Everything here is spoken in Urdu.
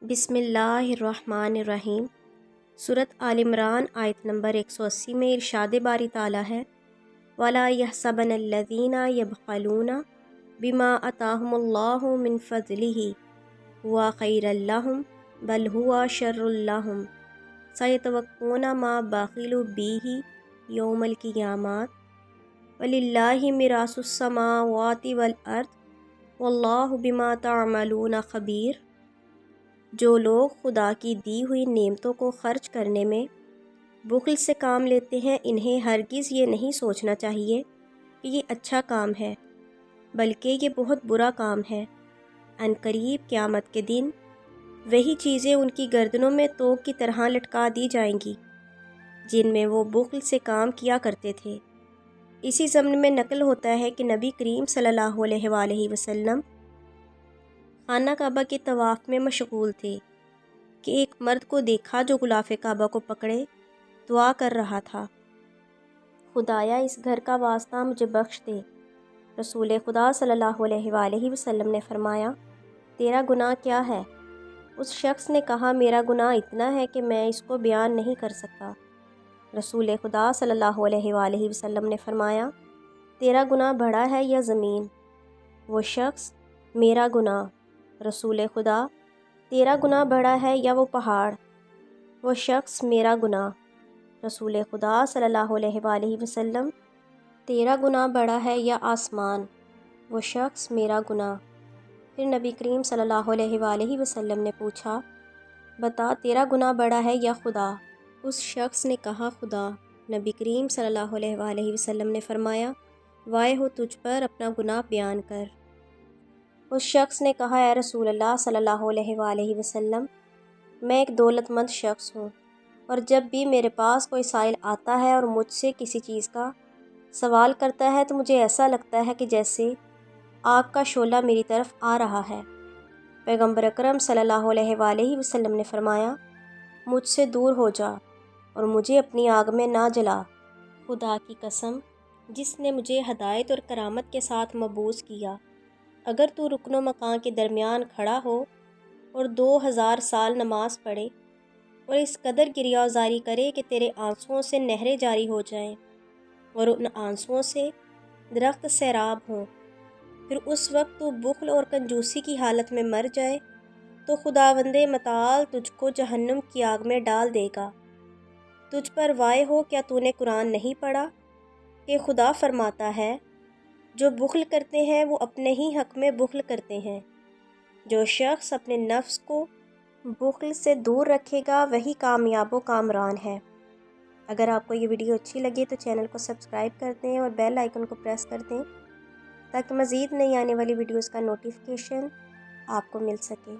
بسم اللہ الرحمن الرحیم۔ سورۃ آل عمران آیت نمبر 180 میں ارشاد باری تعالیٰ ہے وَلَا يَحْسَبَنَّ الَّذِينَ يَبْخَلُونَ بِمَا آتَاهُمُ اللَّهُ مِنْ فَضْلِهِ هُوَ خَيْرًا لَهُمْ بَلْ هُوَ شَرٌّ لَهُمْ سَيَطْوَقُونَ مَا بَخِلُوا بِهِ يَوْمَ الْقِيَامَةِ وَلِلَّهِ مِيرَاثُ السَّمَاوَاتِ وَالْأَرْضِ وَاللَّهُ بِمَا تَعْمَلُونَ خَبِيرٌ۔ جو لوگ خدا کی دی ہوئی نعمتوں کو خرچ کرنے میں بخل سے کام لیتے ہیں، انہیں ہرگز یہ نہیں سوچنا چاہیے کہ یہ اچھا کام ہے، بلکہ یہ بہت برا کام ہے۔ عنقریب قیامت کے دن وہی چیزیں ان کی گردنوں میں توق کی طرح لٹکا دی جائیں گی جن میں وہ بخل سے کام کیا کرتے تھے۔ اسی ضمن میں نقل ہوتا ہے کہ نبی کریم صلی اللہ علیہ وآلہ وسلم خانہ کعبہ کے طواف میں مشغول تھے کہ ایک مرد کو دیکھا جو غلاف کعبہ کو پکڑے دعا کر رہا تھا، خدایا اس گھر کا واسطہ مجھے بخش دے۔ رسول خدا صلی اللہ علیہ وآلہ وسلم نے فرمایا، تیرا گناہ کیا ہے؟ اس شخص نے کہا، میرا گناہ اتنا ہے کہ میں اس کو بیان نہیں کر سکتا۔ رسول خدا صلی اللہ علیہ وآلہ وسلم نے فرمایا، تیرا گناہ بڑا ہے یا زمین؟ وہ شخص، میرا گناہ۔ رسول خدا، تیرا گناہ بڑا ہے یا وہ پہاڑ؟ وہ شخص، میرا گناہ۔ رسول خدا صلی اللہ علیہ وآلہ وسلم، تیرا گناہ بڑا ہے یا آسمان؟ وہ شخص، میرا گناہ۔ پھر نبی کریم صلی اللہ علیہ وآلہ وسلم نے پوچھا، بتا تیرا گناہ بڑا ہے یا خدا؟ اس شخص نے کہا، خدا۔ نبی کریم صلی اللہ علیہ وآلہ وسلم نے فرمایا، وائے ہو تجھ پر، اپنا گناہ بیان کر۔ اس شخص نے کہا، اے رسول اللہ صلی اللہ علیہ وآلہ وسلم، میں ایک دولت مند شخص ہوں، اور جب بھی میرے پاس کوئی سائل آتا ہے اور مجھ سے کسی چیز کا سوال کرتا ہے تو مجھے ایسا لگتا ہے کہ جیسے آگ کا شعلہ میری طرف آ رہا ہے۔ پیغمبر اکرم صلی اللہ علیہ وآلہ وسلم نے فرمایا، مجھ سے دور ہو جا اور مجھے اپنی آگ میں نہ جلا۔ خدا کی قسم جس نے مجھے ہدایت اور کرامت کے ساتھ مبعوث کیا، اگر تو رکن و مکان کے درمیان کھڑا ہو اور 2000 سال نماز پڑھے اور اس قدر گریہ زاری کرے کہ تیرے آنسوؤں سے نہریں جاری ہو جائیں اور ان آنسوؤں سے درخت سیراب ہوں، پھر اس وقت تو بخل اور کنجوسی کی حالت میں مر جائے تو خداوند متعال تجھ کو جہنم کی آگ میں ڈال دے گا۔ تجھ پر وائے ہو، کیا تو نے قرآن نہیں پڑھا کہ خدا فرماتا ہے، جو بخل کرتے ہیں وہ اپنے ہی حق میں بخل کرتے ہیں۔ جو شخص اپنے نفس کو بخل سے دور رکھے گا وہی کامیاب و کامران ہے۔ اگر آپ کو یہ ویڈیو اچھی لگے تو چینل کو سبسکرائب کر دیں اور بیل آئیکن کو پریس کر دیں تاکہ مزید نئی آنے والی ویڈیوز کا نوٹیفیکیشن آپ کو مل سکے۔